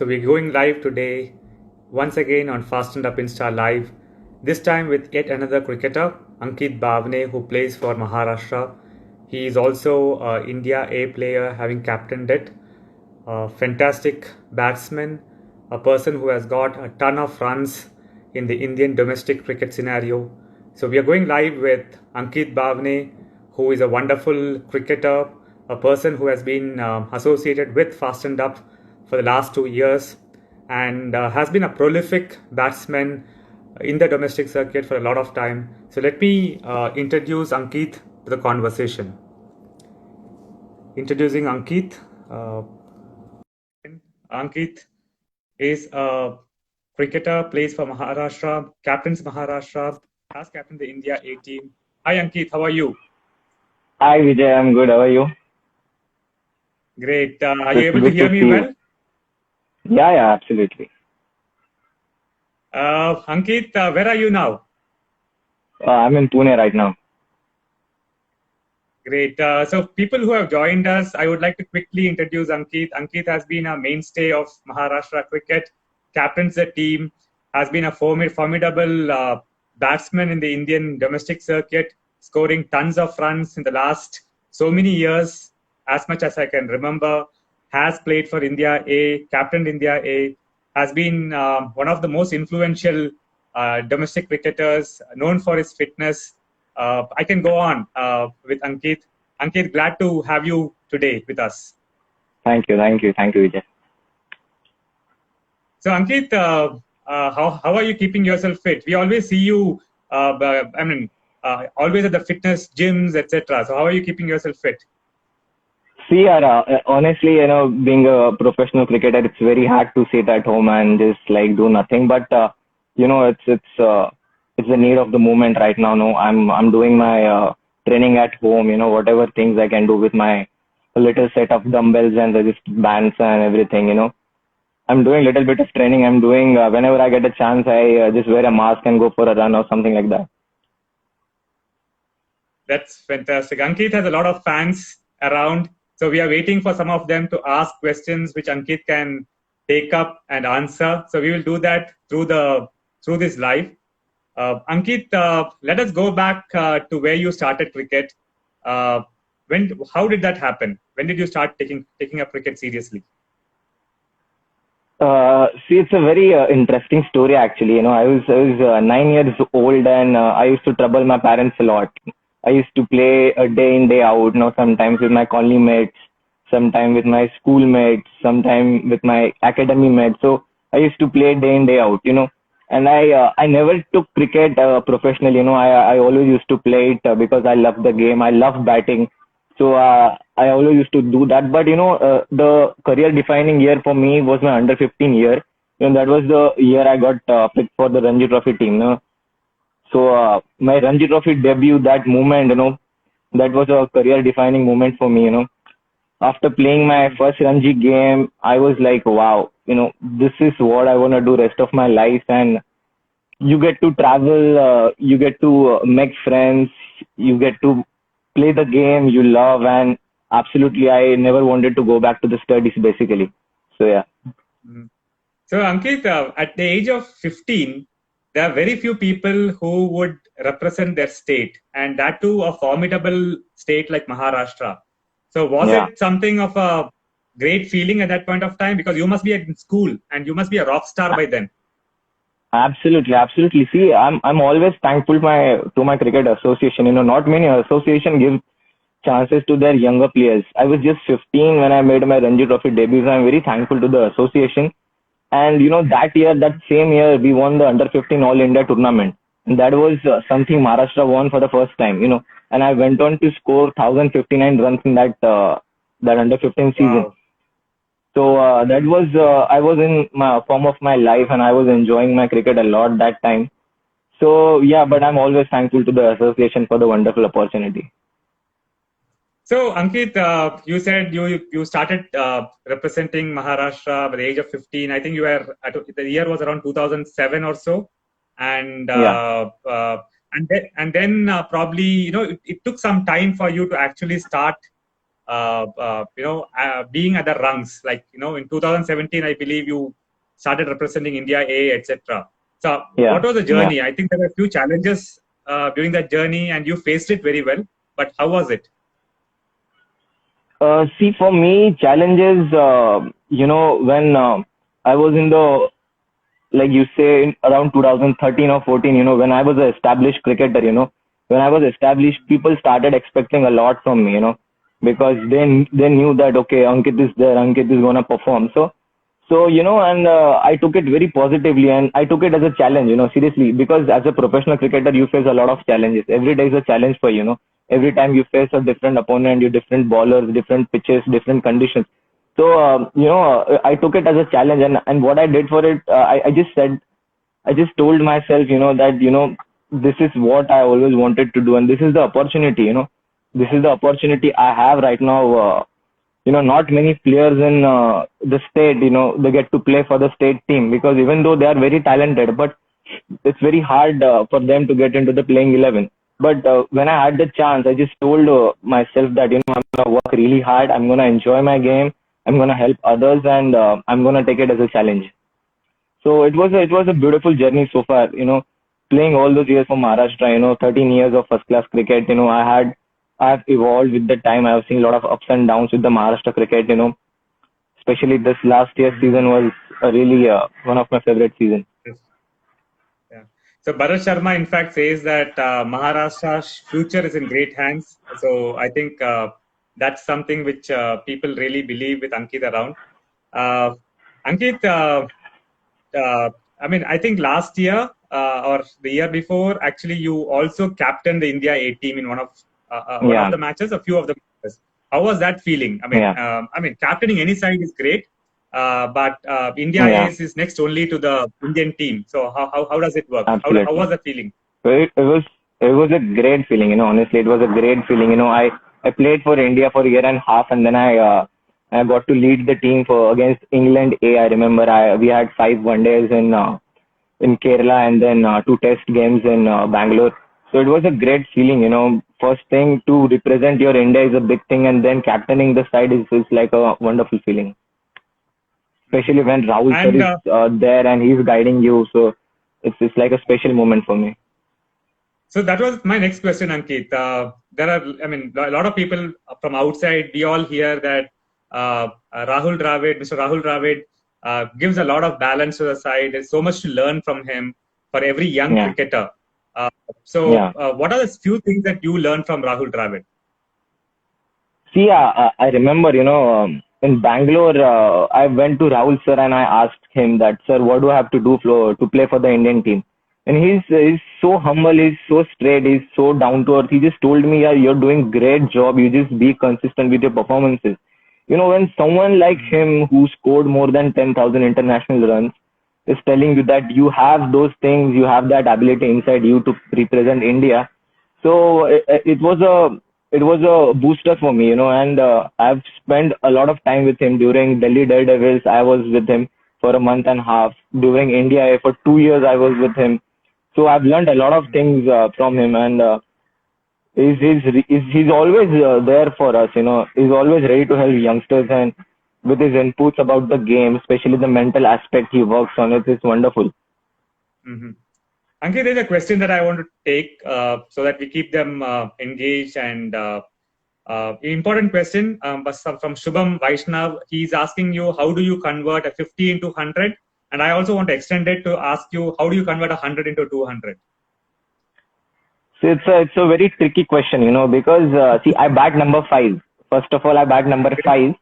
So we're going live today, once again on Fastened Up Insta Live, this time with yet another cricketer, Ankit Bhavne, who plays for Maharashtra. He is also a India A player, having captained it. A fantastic batsman, a person who has got a ton of runs in the Indian domestic cricket scenario. So we are going live with Ankit Bhavne, who is a wonderful cricketer, a person who has been associated with Fastened Up for the last 2 years and has been a prolific batsman in the domestic circuit for a lot of time. So let me introduce Ankit to the conversation. Introducing Ankit. Ankit is a cricketer, plays for Maharashtra, captains Maharashtra, has captained the India A team. Hi Ankit, how are you? Hi Vijay, I'm good. How are you? Great. Are you Good, able to good hear to me see you. well? Yeah, absolutely. Ankit, where are you now? I'm in Pune right now. Great. So people who have joined us, I would like to quickly introduce Ankit. Ankit has been a mainstay of Maharashtra cricket, captains the team, has been a formidable batsman in the Indian domestic circuit, scoring tons of runs in the last so many years, as much as I can remember, has played for India A, captained India A, has been one of the most influential domestic cricketers, known for his fitness. I can go on with Ankit. Ankit, glad to have you today with us. Thank you, Vijay. So, Ankit, how are you keeping yourself fit? We always see you, always at the fitness gyms, etc. So, how are you keeping yourself fit? See, honestly, being a professional cricketer, it's very hard to sit at home and just like do nothing. But it's the need of the moment right now. No, I'm doing my training at home. Whatever things I can do with my little set of dumbbells and resist bands and everything. I'm doing a little bit of training. I'm doing whenever I get a chance, I just wear a mask and go for a run or something like that. That's fantastic. Ankit has a lot of fans around. So we are waiting for some of them to ask questions which Ankit can take up and answer. So we will do that through this live. Ankit, let us go back to where you started cricket. Uh, how did that happen? When did you start taking up cricket seriously? See, it's a very interesting story actually. I was 9 years old and I used to trouble my parents a lot. I used to play day in day out. Sometimes with my colony mates, sometimes with my schoolmates, sometimes with my academy mates. So I used to play day in day out. And I never took cricket professionally. I always used to play it because I love the game. I love batting. So I always used to do that. But the career defining year for me was my under 15 year. That was the year I got picked for the Ranji Trophy team. So my Ranji Trophy debut, that moment, that was a career defining moment for me. After playing my first Ranji game, I was like, wow, this is what I want to do rest of my life. And you get to travel, you get to make friends, you get to play the game you love, and absolutely, I never wanted to go back to the studies basically. So yeah. Mm. So, Ankit, at the age of 15, there are very few people who would represent their state, and that too a formidable state like Maharashtra. So, was Yeah. it something of a great feeling at that point of time? Because you must be in school and you must be a rock star by then. Absolutely, absolutely. See, I'm always thankful to my cricket association. Not many association give chances to their younger players. I was just 15 when I made my Ranji Trophy debut. So I'm very thankful to the association. And that year, that same year, we won the under 15 All India tournament. And that was something Maharashtra won for the first time. And I went on to score 1059 runs in that under 15 season. Wow. So that was I was in my form of my life, and I was enjoying my cricket a lot that time. So yeah, but I'm always thankful to the association for the wonderful opportunity. So, Ankit, you said you started representing Maharashtra by the age of 15. I think the year was around 2007 or so, and Yeah. and then probably it took some time for you to actually start being at the rungs. Like, in 2017, I believe you started representing India A, etc. So, Yeah, what was the yeah. journey? I think there were a few challenges during that journey, and you faced it very well. But how was it? See, for me, challenges, when I was in the, like you say, in around 2013 or 14, when I was an established cricketer, when I was established, people started expecting a lot from me, because they knew that, okay, Ankit is there, Ankit is going to perform. So, and I took it very positively and I took it as a challenge, seriously, because as a professional cricketer, you face a lot of challenges. Every day is a challenge for you, every time you face a different opponent, you different bowlers, different pitches, different conditions. So, I took it as a challenge, and what I did for it, I just said, I just told myself, that, this is what I always wanted to do, and this is the opportunity, this is the opportunity I have right now. Not many players in the state, they get to play for the state team, because even though they are very talented, but it's very hard for them to get into the playing 11. But when I had the chance, I just told myself that, I'm going to work really hard. I'm going to enjoy my game. I'm going to help others, and I'm going to take it as a challenge. So it was a beautiful journey so far, playing all those years for Maharashtra, 13 years of first class cricket, I've evolved with the time. I've seen a lot of ups and downs with the Maharashtra cricket, especially this last year's Mhm. season was really one of my favorite seasons. Yes. Yeah. So Bharat Sharma, in fact, says that Maharashtra's future is in great hands. So I think that's something which people really believe with Ankit around. Uh, Ankit, I mean, I think last year or the year before, actually, you also captained the India A team in one of Yeah, the matches, a few of the matches. How was that feeling? yeah, I mean, captaining any side is great, but India yeah, Ace is next only to the Indian team. So how does it work? How absolutely. was the feeling? So it was a great feeling, honestly, it was a great feeling. I played for India for a year and a half, and then I got to lead the team for against England A. I remember we had 5 one days in Kerala, and then 2 test games in Bangalore. So it was a great feeling, First thing, to represent your India is a big thing, and then captaining the side is like a wonderful feeling, Mhm. especially when Rahul sir And is there and he's guiding you. So it's like a special moment for me. so that was my next question, Ankit. There are, I mean, a lot of people from outside. We all hear that Rahul Dravid, Mr. Rahul Dravid, gives a lot of balance to the side. There's so much to learn from him for every young Yeah, cricketer. Uh, yeah. what are the few things that you learn from Rahul Dravid? See, I remember, in Bangalore, I went to Rahul sir and I asked him that, sir, what do I have to do to play for the Indian team? And he's so humble, he's so straight, he's so down to earth. He just told me, yeah, you're doing great job. You just be consistent with your performances. When someone like Mm, him who scored more than 10,000 international runs is telling you that you have those things, you have that ability inside you to represent India. So it was a booster for me, and I've spent a lot of time with him during Delhi Daredevils. I was with him for a month and a half. During India for 2 years, I was with him. So I've learned a lot of mm, things from him, and he's always there for us. He's always ready to help youngsters, and with his inputs about the game, especially the mental aspect he works on, it is wonderful. mhm. Ankit, there's a question that I want to take so that we keep them engaged and important question, but from Shubham Vaishnav. He's asking you, how do you convert a 50 into 100? And I also want to extend it to ask you, how do you convert 100 into 200? So it's a very tricky question, because see, I bat number five. First of all, I bat number Okay. five.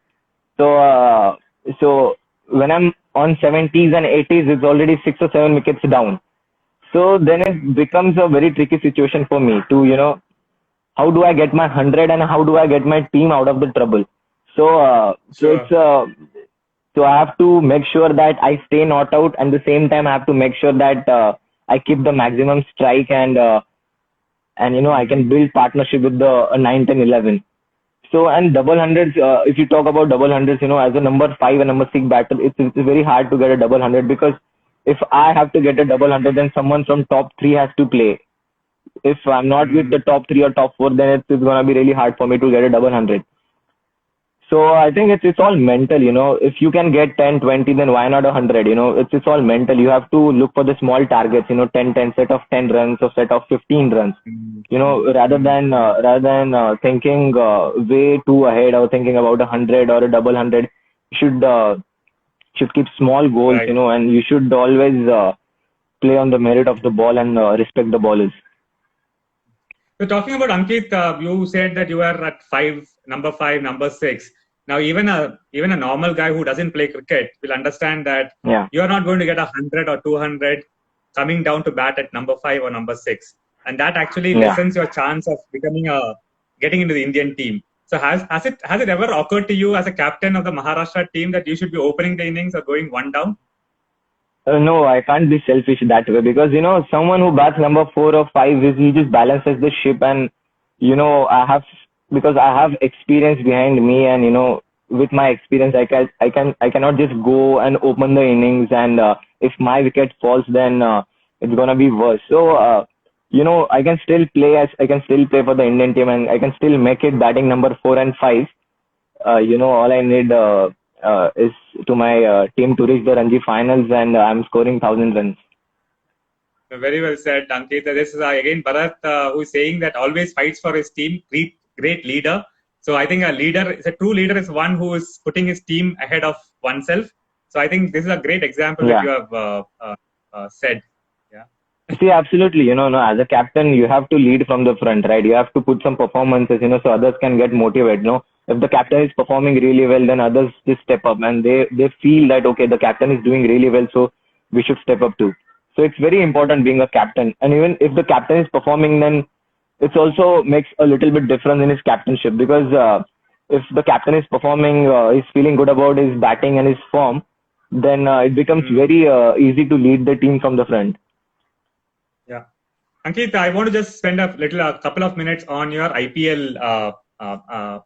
So so when I'm on 70s and 80s, it's already 6 or 7 wickets down. So then it becomes a very tricky situation for me to, how do I get my 100 and how do I get my team out of the trouble? So Sure. so I have to make sure that I stay not out, and the same time I have to make sure that I keep the maximum strike, and I Mm-hmm. can build partnership with the 9, 10, 11. So, and double hundreds, if you talk about double hundreds, as a number five and number six batter, it's very hard to get a double hundred, because if I have to get a double hundred, then someone from top three has to play. If I'm not with Mm-hmm. the top three or top four, then it's gonna be really hard for me to get a double hundred. So I think it's all mental, you know. If you can get 10, 20, then why not 100? You know, it's all mental. You have to look for the small targets, you know, 10, 10, set of 10 runs or set of 15 runs. Mm, You know, mm, mm. rather than thinking way too ahead or thinking about 100 or a double hundred, you should keep small goals, Right. you know, and you should always play on the merit of the ball and respect the ballers. So talking about Ankit, you said that you were at number five, number six. Now, even a normal guy who doesn't play cricket will understand that Yeah, you are not going to get 100 or 200 coming down to bat at number five or number six, and that actually yeah. lessens your chance of getting into the Indian team. So has it ever occurred to you as a captain of the Maharashtra team that you should be opening the innings or going one down? No, I can't be selfish that way because you know someone who bats number 4 or 5 is he just balances the ship and you know I have because I have experience behind me and you know with my experience I cannot just go and open the innings and if my wicket falls then it's gonna be worse. So you know I can still play for the Indian team and I can still make it batting number 4 and 5. You know, all I need is to my team to reach the Ranji finals, and I'm scoring 1,000 runs. Very well said, Ankit. This is again Bharat who is saying that always fights for his team. Great leader. So I think a true leader is one who is putting his team ahead of oneself. So I think this is a great example that Yeah. you have said. Yeah. See, absolutely. You know, no, as a captain, you have to lead from the front, right? You have to put some performances, you know, so others can get motivated. No, if the captain is performing really well, then others just step up and they feel that okay, the captain is doing really well, so we should step up too. So it's very important being a captain. And even if the captain is performing, then it also makes a little bit difference in his captainship because if the captain is performing, is feeling good about his batting and his form, then it becomes Mm, very easy to lead the team from the front. yeah. Ankit, I want to just spend a couple of minutes on your IPL,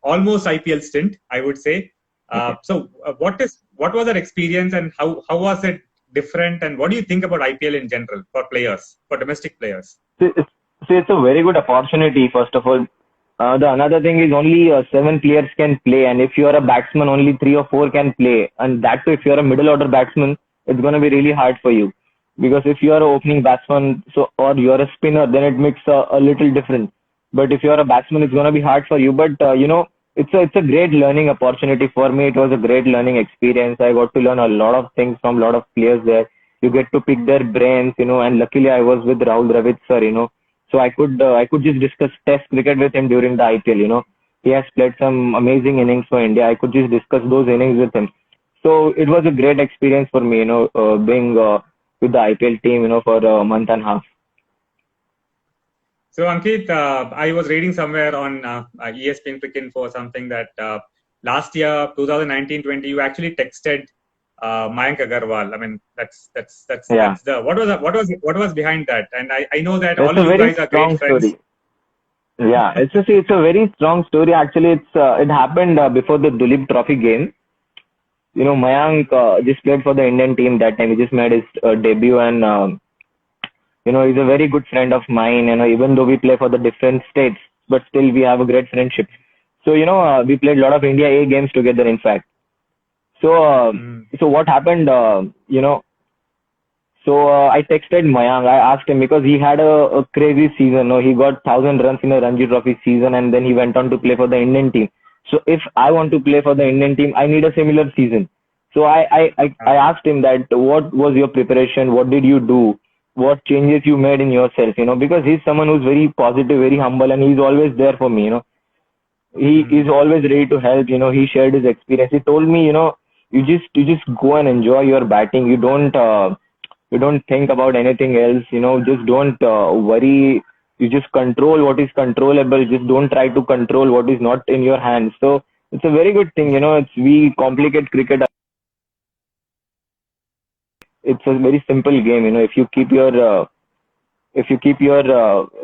almost IPL stint, I would say. Okay. What was that experience, and how was it different, and what do you think about IPL in general for players, for domestic players? See, it's a very good opportunity, first of all. The another thing is only 7 players can play, and if you are a batsman, only 3 or 4 can play. And that too, if you are a middle order batsman, it's going to be really hard for you. Because if you are an opening batsman, so or you are a spinner, then it makes a little different. But if you are a batsman, it's going to be hard for you. But you know, it's a great learning opportunity for me. It was a great learning experience. I got to learn a lot of things from a lot of players there. You get to pick their brains, you know. And luckily, I was with Rahul Dravid sir, you know, so I could just discuss Test cricket with him during the IPL. You know, he has played some amazing innings for India. I could just discuss those innings with him. So it was a great experience for me. You know, being with the IPL team. You know, for a month and a half. So Ankit, I was reading somewhere on ESPN Cricket Info or something that last year, 2019-20, you actually texted Mayank Agarwal. I mean, Yeah, that's the what was behind that? And I know that it's all a of you very guys are great strong friends. story. Yeah, it's a very strong story. Actually, it happened before the Dulip Trophy game. You know, Mayank just played for the Indian team that time. He just made his debut, and you know, he's a very good friend of mine. You know, even though we play for the different states, but still we have a great friendship. So you know, we played a lot of India A games together. In fact, so Mm, so what happened? You know, so I texted Mayank. I asked him because he had a crazy season. No, he got 1,000 runs in a Ranji Trophy season, and then he went on to play for the Indian team. So if I want to play for the Indian team, I need a similar season. So I uh, asked him that what was your preparation? What did you do? What changes you made in yourself? You know, because he's someone who's very positive, very humble, and he's always there for me. You know, he is mm, always ready to help. You know, he shared his experience. He told me, you know, you just go and enjoy your batting. You don't think about anything else. You know, just don't worry. You just control what is controllable. Just don't try to control what is not in your hands. So it's a very good thing. You know, it's we complicate cricket. It's a very simple game. You know, if you keep your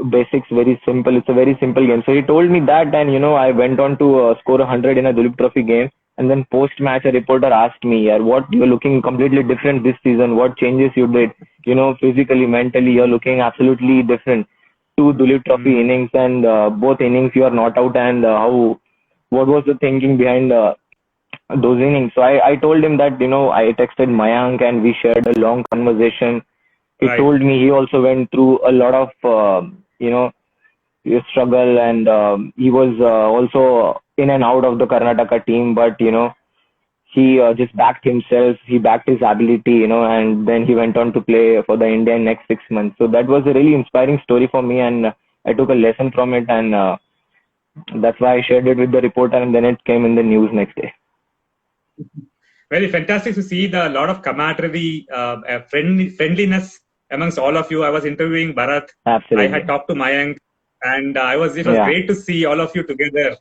basics very simple, it's a very simple game. So he told me that, and you know, I went on to score 100 in a Dulip Trophy game. And then post match, a reporter asked me, "Yeah, what you're looking completely different this season? What changes you did? You know, physically, mentally, you're looking absolutely different. 2 Dulip Trophy mm. innings, and both innings you are not out. And how? What was the thinking behind? those innings. So I told him that, I texted Mayank and we shared a long conversation. He Right. told me he also went through a lot of, struggle, and he was also in and out of the Karnataka team, but, he just backed himself, he backed his ability, and then he went on to play for the India in next 6 months. So that was a really inspiring story for me, and I took a lesson from it, and that's why I shared it with the reporter, and then it came in the news next day. Very fantastic to see the lot of camaraderie, friendliness amongst all of you. I was interviewing Bharat. Absolutely. I had talked to Mayank, and it was Yeah. great to see all of you together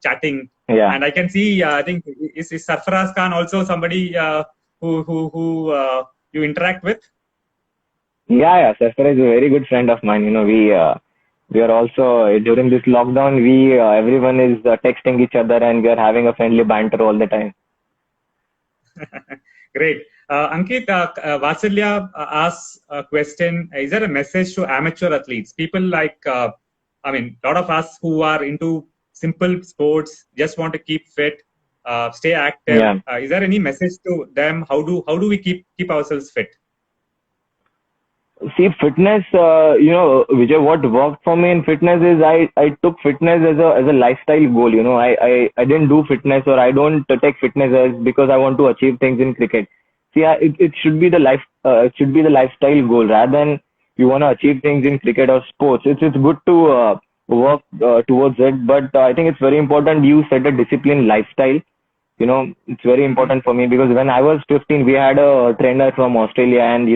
chatting. Yeah. And I can see, I think, is Sarfaraz Khan also somebody who you interact with? Yeah, Sarfaraz is a very good friend of mine. We are also during this lockdown. We everyone is texting each other, and we are having a friendly banter all the time. Great. Ankit, Vasilya asks a question. Is there a message to amateur athletes? People like, a lot of us who are into simple sports, just want to keep fit, stay active. Yeah. Is there any message to them? How do we keep ourselves fit? See, fitness, Vijay, what worked for me in fitness is I took fitness as a lifestyle goal. I didn't do fitness, or I don't take fitness as because I want to achieve things in cricket. See, it should be the it should be the lifestyle goal rather than you want to achieve things in cricket or sports. It's good to work towards it, but I think it's very important you set a disciplined lifestyle. It's very important for me because when I was 15, we had a trainer from Australia, and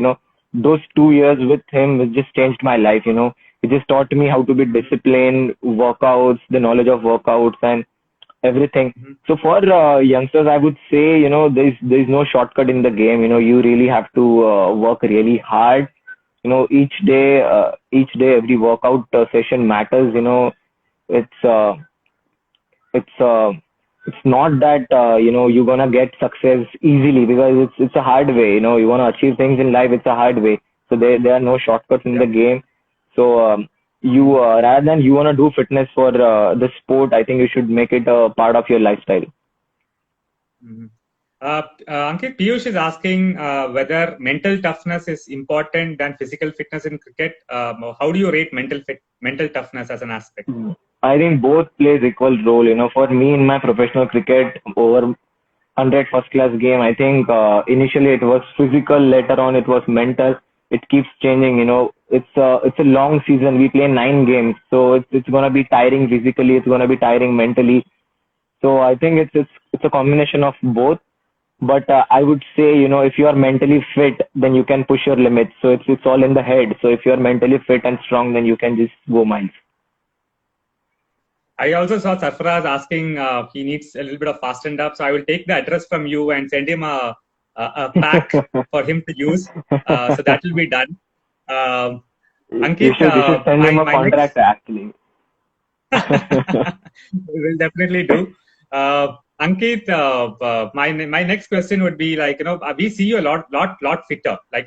those 2 years with him, it just changed my life. He just taught me how to be disciplined, workouts, the knowledge of workouts, and everything. So for youngsters, I would say, there's no shortcut in the game. You really have to work really hard. Each day, every workout session matters. It's uh, it's uh, it's not that you're gonna get success easily, because it's a hard way. You want to achieve things in life, it's a hard way. So there are no shortcuts in the game. So you rather than you want to do fitness for the sport, I think you should make it a part of your lifestyle. Mm-hmm. Ankit, Piyush is asking whether mental toughness is important than physical fitness in cricket. How do you rate mental toughness as an aspect? I think both plays equal role. For me in my professional cricket, over 100 first class game, I think initially it was physical, later on it was mental. It keeps changing. It's a long season. We play 9 games, so it's gonna be tiring physically. It's gonna be tiring mentally. So I think it's a combination of both. But I would say, if you are mentally fit, then you can push your limits. So it's all in the head. So if you are mentally fit and strong, then you can just go miles. I also saw Sarfaraz asking he needs a little bit of fastened up, so I will take the address from you and send him a pack for him to use. So that will be done. Ankit, you should send him a contract actually. We will definitely do. Ankit, my next question would be like, we see you a lot fitter, like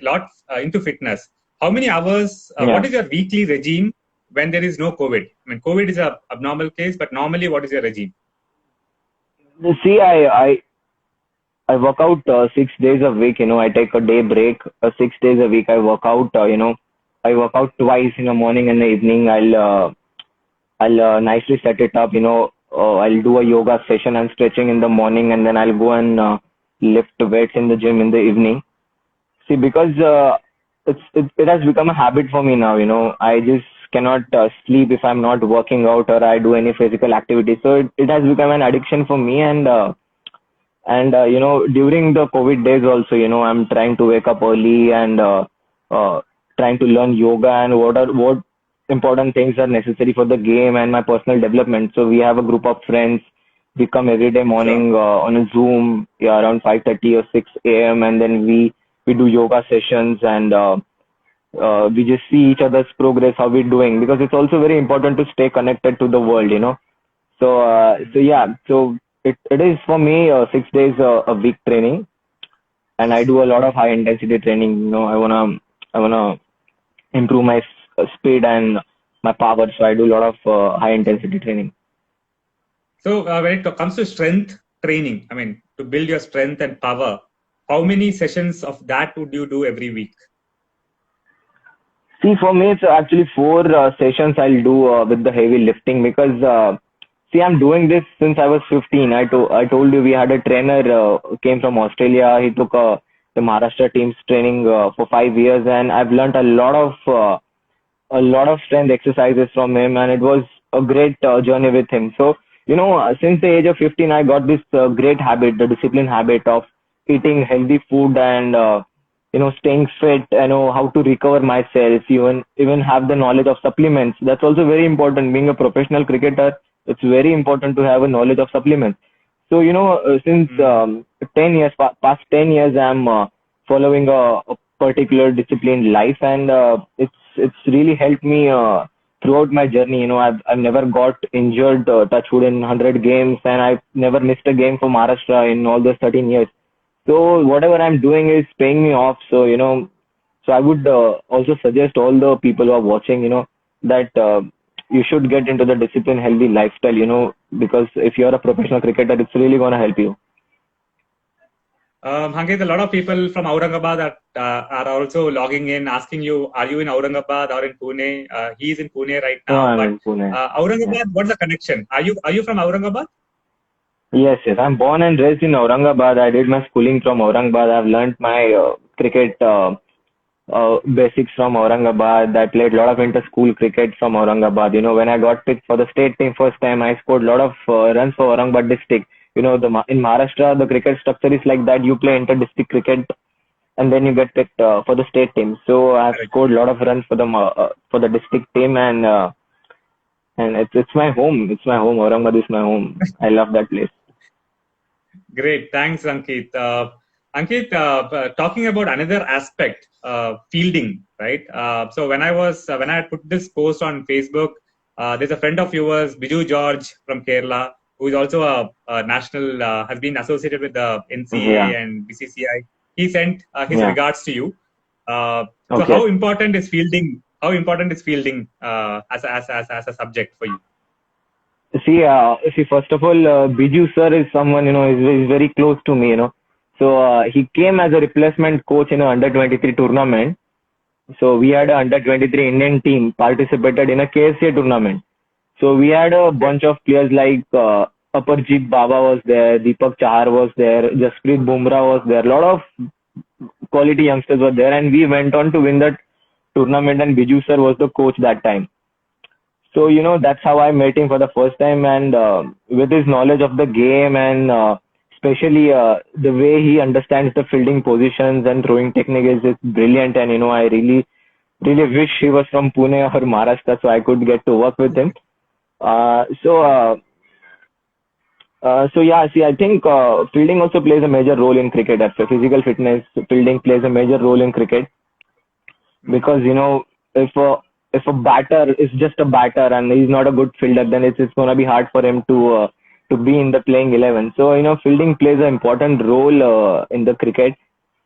into fitness. How many hours? What is your weekly regime when there is no COVID? COVID is a abnormal case, but normally, what is your regime? See, I work out 6 days a week. I take a day break. 6 days a week, I work out. I work out twice in the morning and the evening. I'll nicely set it up. I'll do a yoga session and stretching in the morning, and then I'll go and lift weights in the gym in the evening. See, because it has become a habit for me now. I just cannot sleep if I'm not working out or I do any physical activity. So it has become an addiction for me, and during the COVID days also, I'm trying to wake up early and trying to learn yoga and what important things are necessary for the game and my personal development. So we have a group of friends. We come every day morning on a Zoom, around 5:30 or 6 a.m. and then we do yoga sessions, and we just see each other's progress, how we're doing, because it's also very important to stay connected to the world. So it is for me 6 days a week training, and I do a lot of high intensity training. I wanna improve my speed and my power, so I do a lot of high intensity training. So when it comes to strength training, to build your strength and power, how many sessions of that would you do every week? See, for me, it's actually four sessions I'll do with the heavy lifting because, see, I'm doing this since I was 15. I told you we had a trainer came from Australia. He took the Maharashtra team's training for 5 years, and I've learned a lot of strength exercises from him, and it was a great journey with him. So, since the age of 15, I got this great habit, the discipline habit of eating healthy food and staying fit. I know how to recover myself, even have the knowledge of supplements. That's also very important. Being a professional cricketer, it's very important to have a knowledge of supplements. So, since Mm. 10 years, past 10 years, I'm following a particular disciplined life, and it's really helped me throughout my journey. I've never got injured, touch wood, in 100 games, and I've never missed a game for Maharashtra in all those 13 years. So whatever I'm doing is paying me off. So so I would also suggest all the people who are watching, that you should get into the discipline, healthy lifestyle. Because if you're a professional cricketer, it's really gonna help you. Ankit, a lot of people from Aurangabad are also logging in, asking you, are you in Aurangabad or in Pune? He's in Pune right No, now, I'm but in Pune. Yeah. Aurangabad, what's the connection? Are you from Aurangabad? Yes, yes. I'm born and raised in Aurangabad. I did my schooling from Aurangabad. I've learned my cricket basics from Aurangabad. I played a lot of inter-school cricket from Aurangabad. When I got picked for the state team first time, I scored a lot of runs for Aurangabad district. In Maharashtra, the cricket structure is like that. You play inter-district cricket and then you get picked for the state team. So I've Correct. scored a lot of runs for the district team, and it's my home. It's my home. Aurangabad is my home. I love that place. Great. Thanks, Ankit. Ankit, talking about another aspect, fielding, right? So when I put this post on Facebook, there's a friend of yours, Biju George from Kerala, who is also a national, has been associated with the Yeah, NCA and BCCI. He sent his yeah. regards to you. So Okay. how important is fielding? How important is fielding as a subject for you? See, first of all, Biju sir is someone, is very close to me. So he came as a replacement coach in a under 23 tournament. So we had a under 23 Indian team participated in a KSA tournament. So we had a Okay. bunch of players like Aparjit Baba was there, Deepak Chahar was there, Jasprit Bumrah was there. A lot of quality youngsters were there, and we went on to win that tournament. And Biju sir was the coach that time. So, that's how I met him for the first time. And with his knowledge of the game and especially the way he understands the fielding positions and throwing technique is brilliant. And, I really, really wish he was from Pune or Maharashtra so I could get to work with him. Uh, so, uh, so yeah, see, I think fielding also plays a major role in cricket. As a physical fitness, fielding plays a major role in cricket Mm. because if a if a batter is just a batter and he's not a good fielder, then it's gonna be hard for him to be in the playing 11. So fielding plays an important role in the cricket.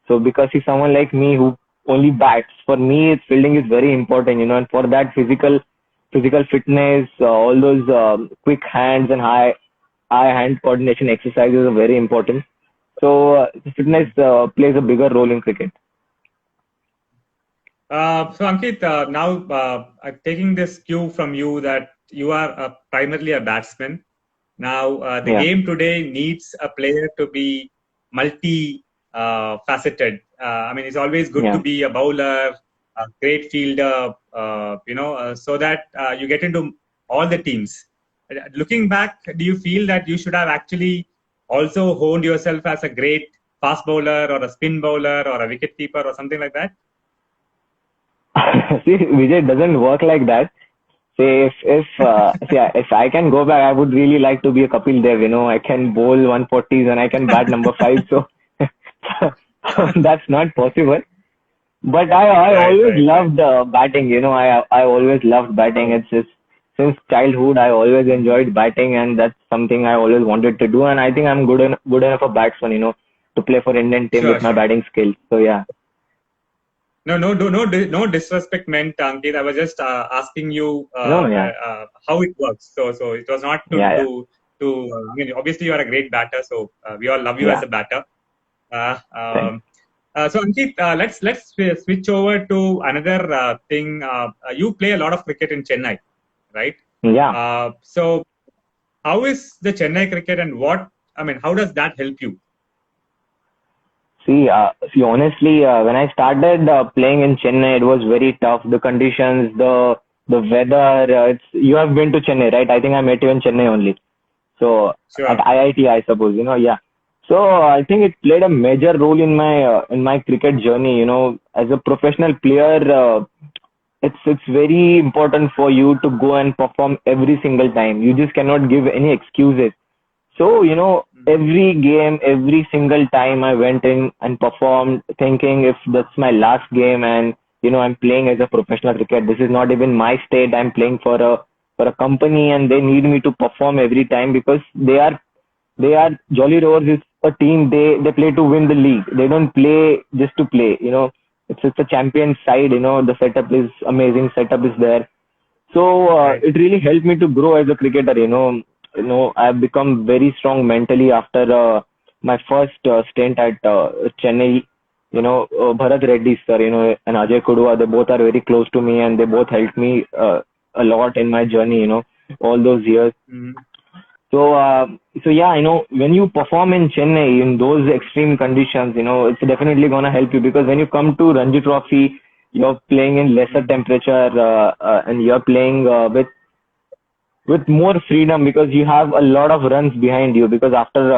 So because he's someone like me who only bats, for me fielding is very important. And for that physical fitness, all those quick hands and eye hand coordination exercises are very important. So fitness plays a bigger role in cricket. So Ankit, now I'm taking this cue from you that you are primarily a batsman. Now the Yeah, game today needs a player to be multi faceted. I mean, it's always good to yeah. be a bowler, a great fielder, so that you get into all the teams. Looking back, do you feel that you should have actually also honed yourself as a great fast bowler or a spin bowler or a wicket keeper or something like that? See, Vijay, it doesn't work like that. Say if I can go back, I would really like to be a Kapil Dev. I can bowl 140s and I can bat number five. So, so that's not possible. But I Right, always right, right. loved batting. I always loved batting. It's just since childhood I always enjoyed batting, and that's something I always wanted to do. And I think I'm good enough a batsman. To play for Indian team Sure, with my sure. batting skills. So yeah, No disrespect meant, Ankit. I was just asking you no, yeah, how it works. So it was not yeah, yeah. to. I mean, obviously you are a great batter, so we all love you as Yeah. a batter. Uh, Thanks. um, so Ankit, let's switch over to another thing. You play a lot of cricket in Chennai, right? Yeah. So how is the Chennai cricket, and how does that help you? See, honestly, when I started playing in Chennai, it was very tough. The conditions, the weather. It's you have been to Chennai, right? I think I met you in Chennai only. So at Sure. IIT, I suppose, yeah. So I think it played a major role in my cricket journey. As a professional player, it's very important for you to go and perform every single time. You just cannot give any excuses. So, Mm-hmm. every game, every single time I went in and performed, thinking if that's my last game and, I'm playing as a professional cricket. This is not even my state. I'm playing for a company and they need me to perform every time because they are Jolly Rovers is a team. They play to win the league. They don't play just to play. It's a champion side. The setup is amazing. Setup is there. So Right. it really helped me to grow as a cricketer. I've become very strong mentally after my first stint at Chennai. Bharat Reddy sir, and Ajay Kudua, they both are very close to me, and they both helped me a lot in my journey. All those years. Mm-hmm. So yeah, when you perform in Chennai in those extreme conditions, it's definitely gonna help you because when you come to Ranji Trophy, you're playing in lesser Mm-hmm. temperature and you're playing with more freedom because you have a lot of runs behind you because after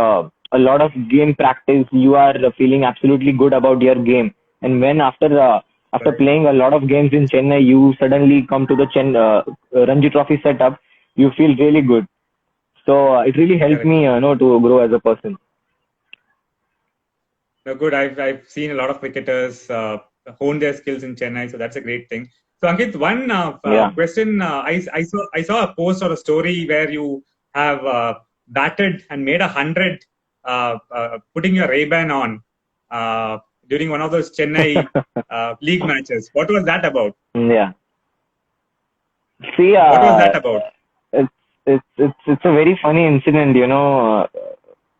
a lot of game practice, you are feeling absolutely good about your game. And when after Right. playing a lot of games in Chennai, you suddenly come to the Ranji Trophy setup, you feel really good. So it really helped Correct. me, to grow as a person. No, good. I've seen a lot of cricketers hone their skills in Chennai, so that's a great thing. So Ankit, one Yeah. question. I saw a post or a story where you have batted and made 100, putting your Ray-Ban on uh, during one of those Chennai league matches. What was that about? Yeah. See, What was that about? it's it's a very funny incident,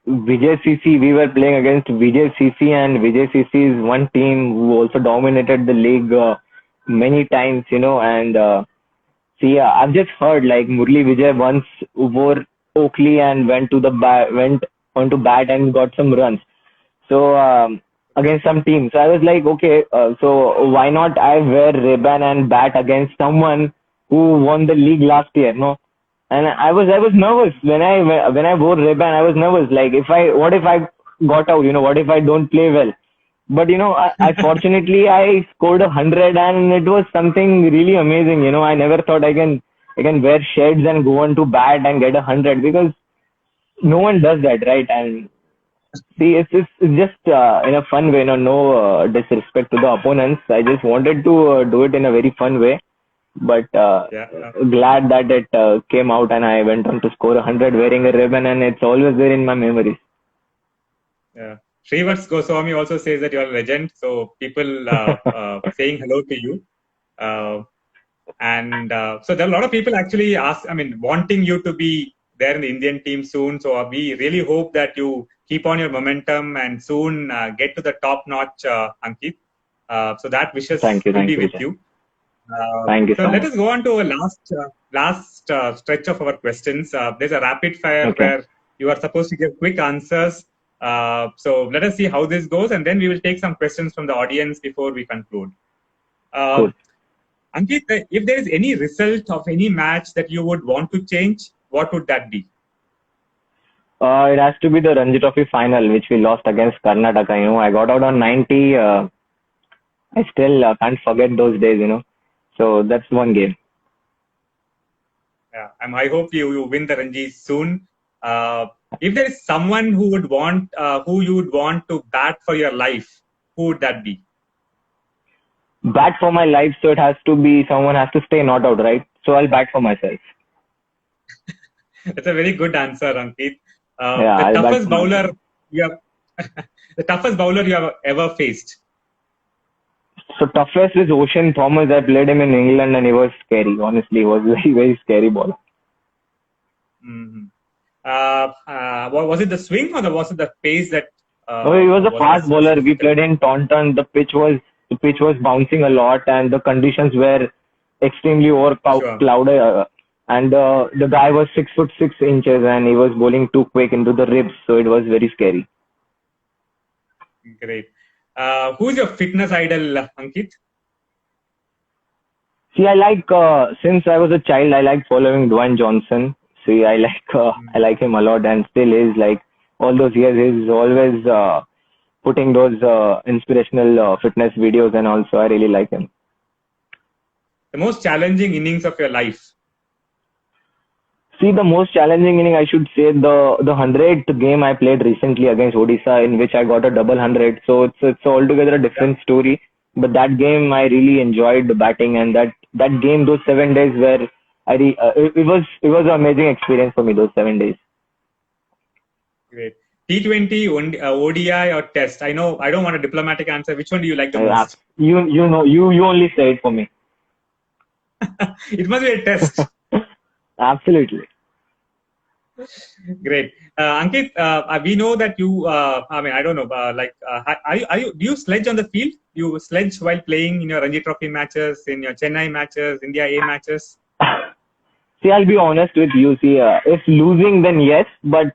Vijay CC, we were playing against Vijay CC, and Vijay CC is one team who also dominated the league many times, and see, I've just heard like Murli Vijay once wore Oakley and went on to bat and got some runs. So Okay. against some team. So I was like, okay, so why not I wear ribbon and bat against someone who won the league last year, no? And I was nervous when I wore ribbon. I was nervous. Like what if I got out? What if I don't play well? But I fortunately I scored 100, and it was something really amazing. I never thought I can wear shades and go on to bat and get 100 because no one does that, right? And see, it's just in a fun way, no disrespect to the opponents. I just wanted to do it in a very fun way, but Yeah. glad that it came out and I went on to score 100 wearing a ribbon, and it's always there in my memories. Yeah. Shrivats Goswami also says that you're a legend. So people saying hello to you. Uh, and so there are a lot of people actually wanting you to be there in the Indian team soon. So we really hope that you keep on your momentum and soon get to the top notch, Ankit. So that wishes will Thank be you, with Vijay. you. Thank you So so let much. us go on to a last stretch of our questions. There's a rapid fire Okay, where you are supposed to give quick answers. So let us see how this goes, and then we will take some questions from the audience before we conclude. cool. Um, Ankit, if there is any result of any match that you would want to change, what would that be? It has to be the Ranji Trophy final, which we lost against Karnataka. I got out on 90. I still can't forget those days. So that's one game. Yeah, I hope you win the Ranji soon. Uh, if there is someone who you would want to bat for your life, who would that be? Bat for my life, so it has to be someone has to stay not out, right? So I'll bat for myself. That's a very good answer, Ankit. Yeah, The I'll bat toughest for myself. bowler you have, the toughest bowler you have ever faced. So toughest is Ocean Thomas. I played him in England and he was scary. Honestly, he was very, very scary ball. Mhm. Was it the swing or was it the pace that No, he was a fast was bowler. We difficult? played in Taunton. The pitch was bouncing a lot, and the conditions were extremely over Sure. clouded. And the guy was 6 foot 6 inches, and he was bowling too quick into the ribs, so it was very scary. Great. Who's your fitness idol, Ankit? See, since I was a child, I like following Dwayne Johnson. See, I like him a lot, and still is like all those years. He's always putting those inspirational fitness videos, and also I really like him. The most challenging innings of your life. See, the most challenging inning, I should say, the 100th game I played recently against Odisha, in which I got a double hundred. So it's altogether a Yeah. different story. But that game, I really enjoyed the batting, and that game, those 7 days, where it was an amazing experience for me. Those 7 days. Great. T20, ODI, or Test? I know I don't want a diplomatic answer. Which one do you like the Uh, most? you only say it for me. It must be a Test. Absolutely. Great. Ankit, we know that you, I mean, I don't know, do you sledge on the field? You sledge while playing in your Ranji Trophy matches, in your Chennai matches, India A matches? See, I'll be honest with you. See, if losing, then yes, but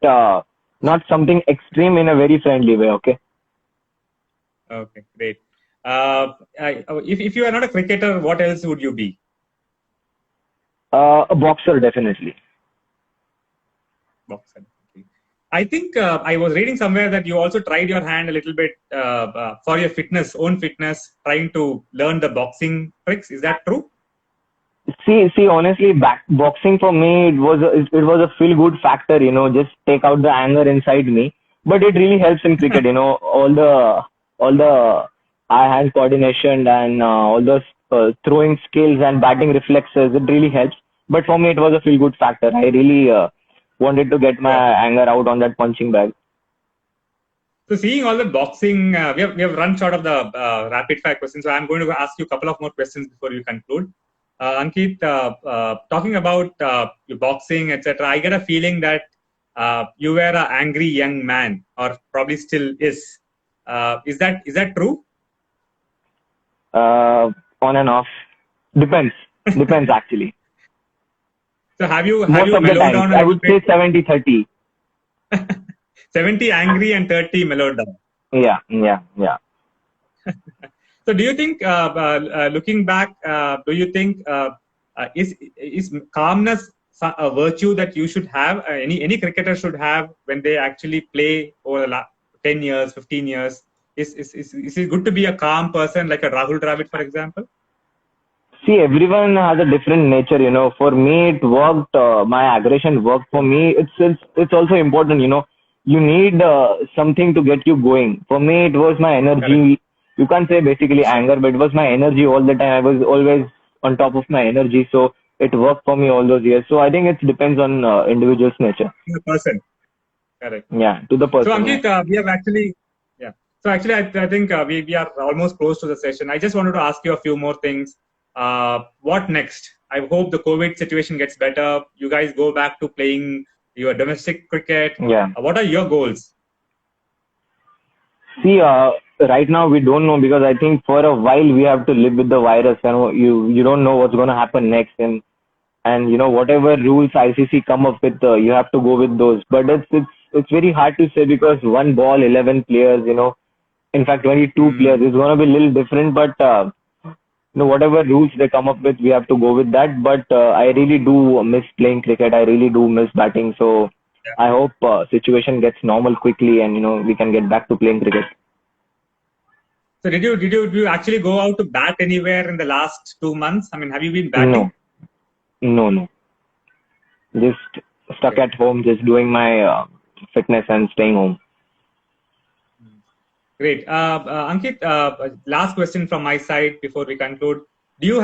not something extreme in a very friendly way. Okay. Okay, great. If you are not a cricketer, what else would you be? A boxer, definitely. Boxer. Okay. I think I was reading somewhere that you also tried your hand a little bit for your own fitness, trying to learn the boxing tricks. Is that true? See, honestly, boxing for me, it was a feel good factor, just take out the anger inside me. But it really helps in cricket, all the eye hand coordination and all those throwing skills and batting reflexes. It really helps. But for me, it was a feel good factor. I really wanted to get Sure. my anger out on that punching bag. So seeing all the boxing, we have run short of the rapid fire questions. So I'm going to ask you a couple of more questions before you conclude. Ankit, talking about your boxing, etc., I get a feeling that you were an angry young man, or probably still is. Is that true? On and off. Depends actually. So have Most you of the mellowed times, down a I little would bit? say 70-30. 70 angry and 30 mellowed down. Yeah, yeah, yeah. So do you think, looking back, do you think is calmness a virtue that you should have? Any cricketer should have when they actually play over the last 10 years, 15 years. Is it good to be a calm person like a Rahul Dravid, for example? See, everyone has a different nature. For me, it worked. My aggression worked for me. It's also important. You need something to get you going. For me, it was my Correct. energy. You can't say basically anger, but it was my energy all the time. I was always on top of my energy, so it worked for me all those years. So I think it depends on individual's nature. The person. Correct. Yeah, to the So person. Yeah. Ankit, we have actually, yeah. So actually, I think we are almost close to the session. I just wanted to ask you a few more things. What next? I hope the COVID situation gets better. You guys go back to playing your domestic cricket. Yeah. What are your goals? See, right now we don't know because I think for a while we have to live with the virus. You don't know what's going to happen next, and whatever rules ICC come up with, you have to go with those. But it's very hard to say because one ball, 11 players. In fact 22 players. Hmm. It's going to be a little different, but whatever rules they come up with, we have to go with that. But I really do miss playing cricket. I really do miss batting. So Yeah. I hope situation gets normal quickly, and we can get back to playing cricket. So did you actually go out to bat anywhere in the last 2 months? I mean, have you been No, batting? no. Just stuck Okay. at home, just doing my fitness and staying home. Great. Ankit, last question from my side before we conclude. Do you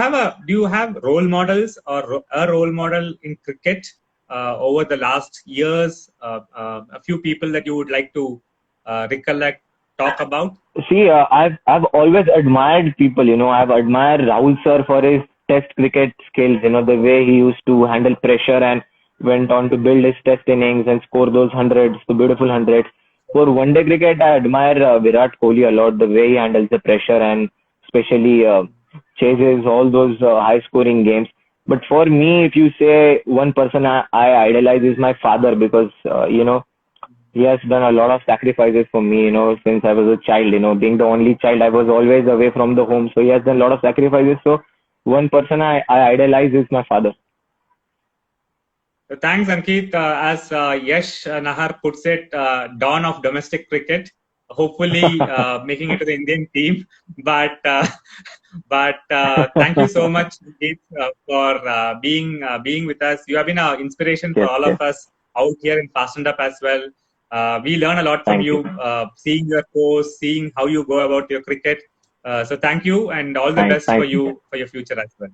have role models or a role model in cricket over the last years? A few people that you would like to recollect, talk about? See, I've always admired people. I've admired Rahul sir for his Test cricket skills. The way he used to handle pressure and went on to build his test innings and score those hundreds, the beautiful hundreds. For one day cricket, I admire Virat Kohli a lot, the way he handles the pressure and especially chases all those high scoring games. But for me, if you say one person I idolize is my father because, he has done a lot of sacrifices for me, since I was a child, being the only child, I was always away from the home. So he has done a lot of sacrifices. So one person I idolize is my father. Thanks, Ankit. As Yash Nahar puts it, dawn of domestic cricket. Hopefully, making it to the Indian team. But thank you so much, Ankit, for being with us. You have been an inspiration for Yes, all yes. of us out here in Fastened Up as well. We learn a lot from Thank you. you, seeing your posts, seeing how you go about your cricket. So thank you, and all the Thanks. best for Thanks, Vijay. you for your future as well.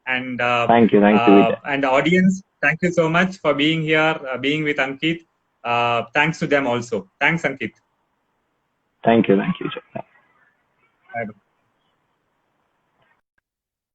And Thank you. Thank you, Vijay. and the audience, thank you so much for being here, being with Ankit. Thanks to them also. Thanks, Ankit. Thank you. Thank you, Vijay. Bye.